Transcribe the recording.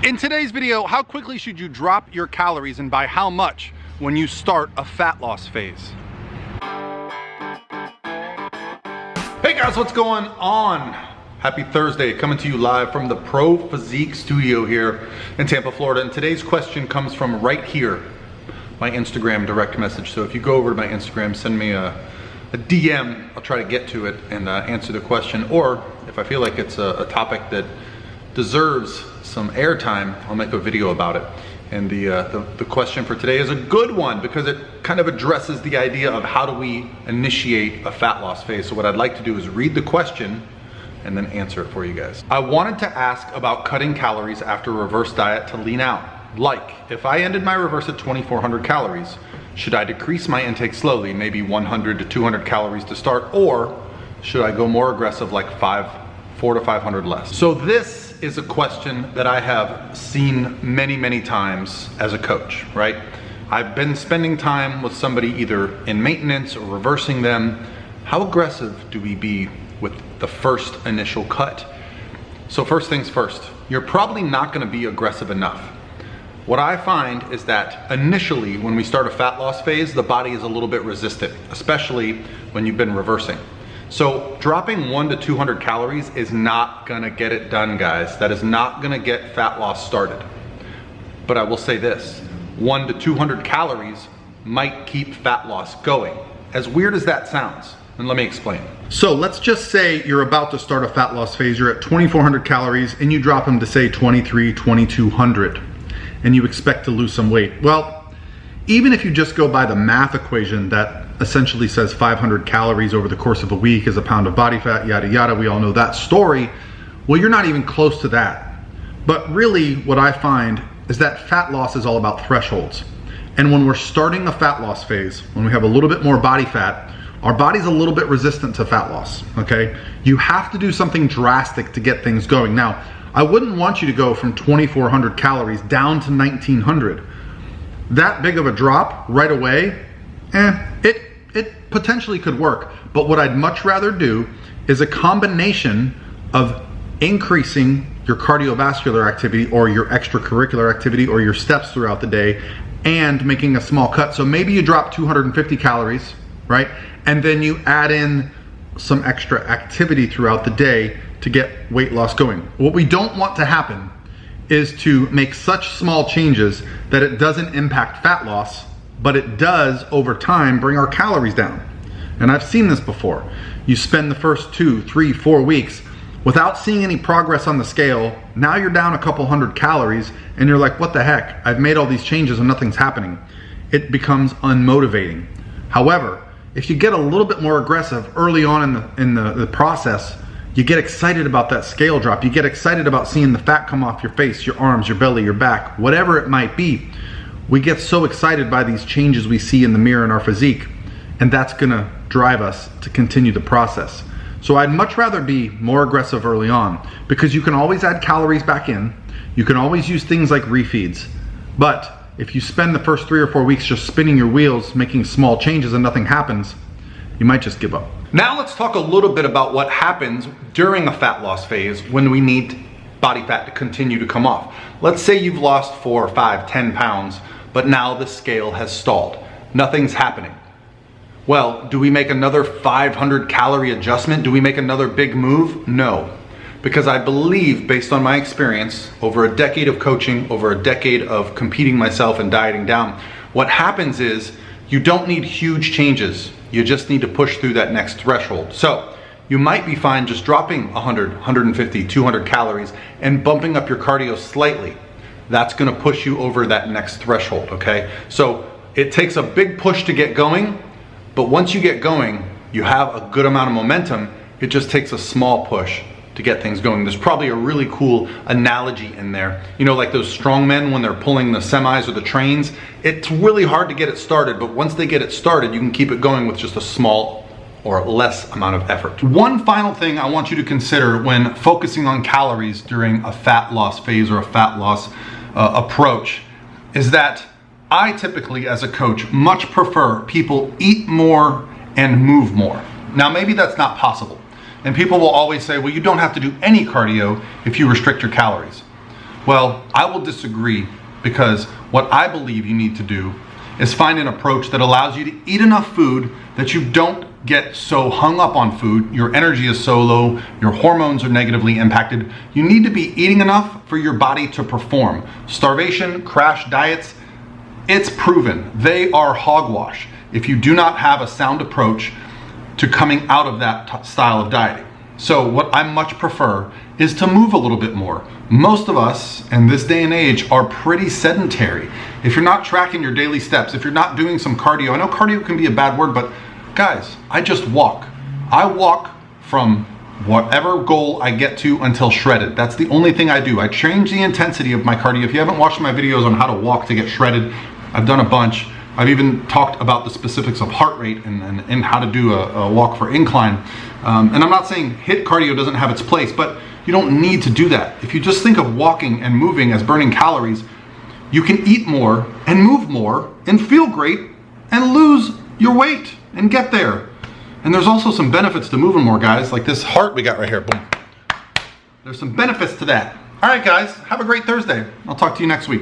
In today's video, how quickly should you drop your calories and by how much when you start a fat loss phase? Hey guys, what's going on? Happy Thursday, coming to you live from the Pro Physique studio here in Tampa, Florida. And today's question comes from right here, my Instagram direct message. So if you go over to my Instagram, send me a DM, I'll try to get to it and answer the question. Or if I feel like it's a topic that deserves some airtime, I'll make a video about it. And the question for today is a good one because it kind of addresses the idea of how do we initiate a fat loss phase. So what I'd like to do is read the question and then answer it for you guys. I wanted to ask about cutting calories after a reverse diet to lean out. Like, if I ended my reverse at 2,400 calories, should I decrease my intake slowly, maybe 100 to 200 calories to start, or should I go more aggressive, like 400 to 500 less? So this is a question that I have seen many times as a coach, right? I've been spending time with somebody either in maintenance or reversing them. How aggressive do we be with the first initial cut? So first things first, you're probably not gonna be aggressive enough. What I find is that initially when we start a fat loss phase, the body is a little bit resistant, especially when you've been reversing. So dropping 100 to 200 calories is not gonna get it done, guys. That is not gonna get fat loss started. But I will say this, 100 to 200 calories might keep fat loss going. As weird as that sounds, and let me explain. So let's just say you're about to start a fat loss phase, you're at 2,400 calories and you drop them to say 2,200 and you expect to lose some weight. Well, even if you just go by the math equation that essentially says 500 calories over the course of a week is a pound of body fat, yada yada, we all know that story. Well, you're not even close to that. But really what I find is that fat loss is all about thresholds. And when we're starting a fat loss phase, when we have a little bit more body fat, our body's a little bit resistant to fat loss, okay? You have to do something drastic to get things going. Now, I wouldn't want you to go from 2,400 calories down to 1,900. That big of a drop right away, it potentially could work. But what I'd much rather do is a combination of increasing your cardiovascular activity or your extracurricular activity or your steps throughout the day and making a small cut. So maybe you drop 250 calories, right? And then you add in some extra activity throughout the day to get weight loss going. What we don't want to happen is to make such small changes that it doesn't impact fat loss, but it does over time bring our calories down. And I've seen this before. You spend the first 2, 3, 4 weeks without seeing any progress on the scale. Now you're down a couple hundred calories and you're like, what the heck? I've made all these changes and nothing's happening. It becomes unmotivating. However, if you get a little bit more aggressive early on in the process, you get excited about that scale drop. You get excited about seeing the fat come off your face, your arms, your belly, your back, whatever it might be. We get so excited by these changes we see in the mirror in our physique, and that's gonna drive us to continue the process. So I'd much rather be more aggressive early on because you can always add calories back in. You can always use things like refeeds. But if you spend the first 3 or 4 weeks just spinning your wheels, making small changes and nothing happens, you might just give up. Now let's talk a little bit about what happens during a fat loss phase when we need body fat to continue to come off. Let's say you've lost 4, 5, 10 pounds, but now the scale has stalled. Nothing's happening. Well, do we make another 500 calorie adjustment? Do we make another big move? No. Because I believe, based on my experience, over a decade of coaching, over a decade of competing myself and dieting down, what happens is you don't need huge changes. You just need to push through that next threshold. So you might be fine just dropping 100, 150, 200 calories and bumping up your cardio slightly. That's gonna push you over that next threshold, okay? So it takes a big push to get going, but once you get going, you have a good amount of momentum. It just takes a small push to get things going. There's probably a really cool analogy in there. You know, like those strongmen when they're pulling the semis or the trains, it's really hard to get it started, but once they get it started, you can keep it going with just a small or less amount of effort. One final thing I want you to consider when focusing on calories during a fat loss phase or a fat loss approach is that I typically, as a coach, much prefer people eat more and move more. Now, maybe that's not possible. And people will always say, well, you don't have to do any cardio if you restrict your calories. Well, I will disagree, because what I believe you need to do is find an approach that allows you to eat enough food that you don't get so hung up on food, your energy is so low, your hormones are negatively impacted. You need to be eating enough for your body to perform. Starvation, crash diets, it's proven. They are hogwash if you do not have a sound approach to coming out of that style of dieting. So what I much prefer is to move a little bit more. Most of us in this day and age are pretty sedentary. If you're not tracking your daily steps, if you're not doing some cardio, I know cardio can be a bad word, but guys, I just walk. I walk from whatever goal I get to until shredded. That's the only thing I do. I change the intensity of my cardio. If you haven't watched my videos on how to walk to get shredded, I've done a bunch. I've even talked about the specifics of heart rate and how to do a walk for incline. And I'm not saying HIIT cardio doesn't have its place, but you don't need to do that. If you just think of walking and moving as burning calories, you can eat more and move more and feel great and lose your weight and get there. And there's also some benefits to moving more, guys, like this heart we got right here, boom. There's some benefits to that. All right, guys, have a great Thursday. I'll talk to you next week.